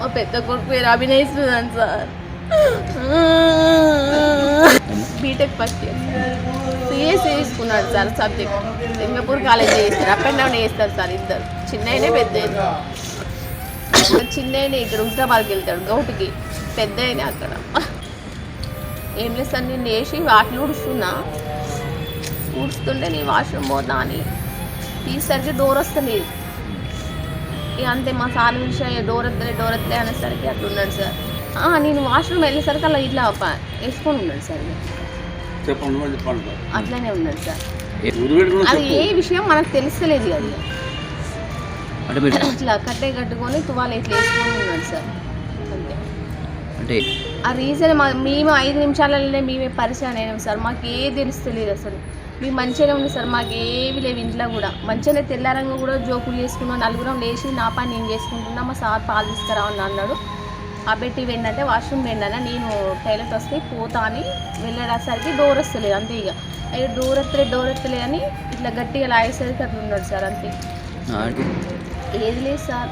మా పెద్ద కొడుకు పేరు అభినయిస్తున్నాను sir. BTech first year CSC తీసుకున్నాడు సార్ సబ్జెక్ట్. సింగపూర్ కాలేజ్ చేస్తారు, అప్ అండ్ డౌన్ చేస్తారు సార్ ఇద్దరు. చిన్నైనే పెద్ద చిన్నైనా ఇక్కడ హుజరాబాద్కి వెళ్తాడు గౌటుకి, పెద్ద అయినా అక్కడ. ఏం లేదు సార్, నేను వేసి వాటిని ఊడుస్తుంటే నీ వాష్రూమ్ పోతా అని తీసేసరికి డోర్ వస్తలేదు. ఇక అంతే మా సార్ విషయం డోర్ వద్దలే అనేసరికి అట్లా ఉన్నాడు సార్. నేను వాష్రూమ్ వెళ్ళేసరికి అలా ఇట్లా వేసుకొని ఉన్నాడు సార్. అట్లానే ఉన్నాడు సార్. అది ఏ విషయం మనకు తెలుస్తలేదు అది. ఇట్లా కట్టుకొని తువాలు ఇట్లా వేసుకొని ఉన్నాడు సార్. అంతే. ఆ రీజన్ మేము 5 నిమిషాలలోనే మేమే పరిచయం అయినాం సార్. మాకు ఏ తెలుస్తలేదు అసలు. మేము మంచిగానే ఉంది సార్, మాకు ఏవి లేవు ఇంట్లో కూడా. మంచిగానే తెల్లారంగా కూడా జోకులు చేసుకున్నాం, నలుగురం లేచి నా పని నేను చేసుకుంటున్నా. మా సార్ పాలు తీసుకురా అని అన్నాడు. ఆ పెట్టి వెళ్ళంటే వాష్రూమ్ వెళ్ళానా, నేను టైలెట్ వస్తే పోతా అని వెళ్ళేసరికి డోర్ వస్తలేదు. అంతే. ఇక డోర్ ఎత్తలే అని ఇట్లా గట్టిగా లాగేసరికి అట్లా ఉన్నాడు సార్. అంతే, ఏది లేదు సార్.